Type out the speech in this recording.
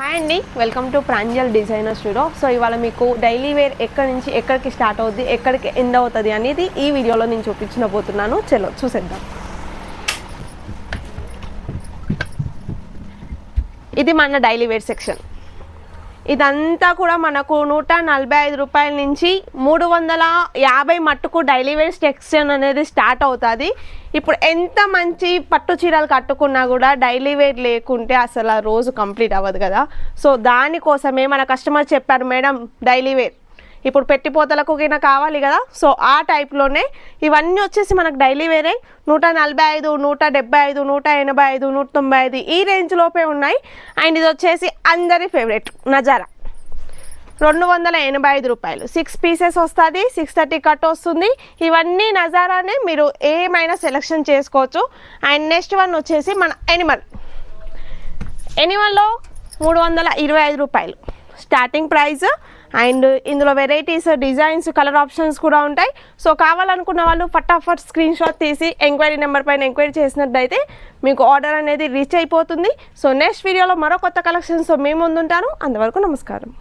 Hi అండి, welcome to Pranjal designer studio. So ఇవాళ మీకు డైలీ వేర్ ఎక్కడి నుంచి ఎక్కడికి స్టార్ట్ అవుద్ది, ఎక్కడికి ఎండ్ అవుతుంది అనేది ఈ వీడియోలో నేను చూపించబోతున్నాను. చలో చూసేద్దాం. ఇది మన డైలీ వేర్ సెక్షన్. ఇదంతా కూడా మనకు 145 రూపాయల నుంచి 350 మట్టుకు డైలీ వేర్ సెక్షన్ అనేది స్టార్ట్ అవుతుంది. ఇప్పుడు ఎంత మంచి పట్టు చీరలు కట్టుకున్నా కూడా డైలీ వేర్ లేకుంటే అసలు ఆ రోజు కంప్లీట్ అవ్వదు కదా. సో దానికోసమే మన కస్టమర్ చెప్పారు, మేడం డైలీ వేర్ ఇప్పుడు పెట్టిపోతలకు కింద కావాలి కదా. సో ఆ టైప్లోనే ఇవన్నీ వచ్చేసి మనకు డైలీ వేరే 145, 175, 185, 195 ఈ రేంజ్ లోపే ఉన్నాయి. అండ్ ఇది వచ్చేసి అందరి ఫేవరెట్ నజారా 285 రూపాయలు. 6 పీసెస్ వస్తుంది, 630 కట్ వస్తుంది. ఇవన్నీ నజారానే, మీరు ఏమైనా సెలెక్షన్ చేసుకోవచ్చు. అండ్ నెక్స్ట్ వన్ వచ్చేసి మన ఎనిమల్లో 325 రూపాయలు స్టార్టింగ్ ప్రైస్. అండ్ ఇందులో వెరైటీస్, డిజైన్స్, కలర్ ఆప్షన్స్ కూడా ఉంటాయి. సో కావాలనుకున్న వాళ్ళు ఫటాఫట్ స్క్రీన్ షాట్ తీసి ఎంక్వైరీ నెంబర్ పైన ఎంక్వైరీ చేసినట్టయితే మీకు ఆర్డర్ అనేది రీచ్ అయిపోతుంది. సో నెక్స్ట్ వీడియోలో మరో కొత్త కలెక్షన్స్ మేము ముందుంటాను. అంతవరకు నమస్కారం.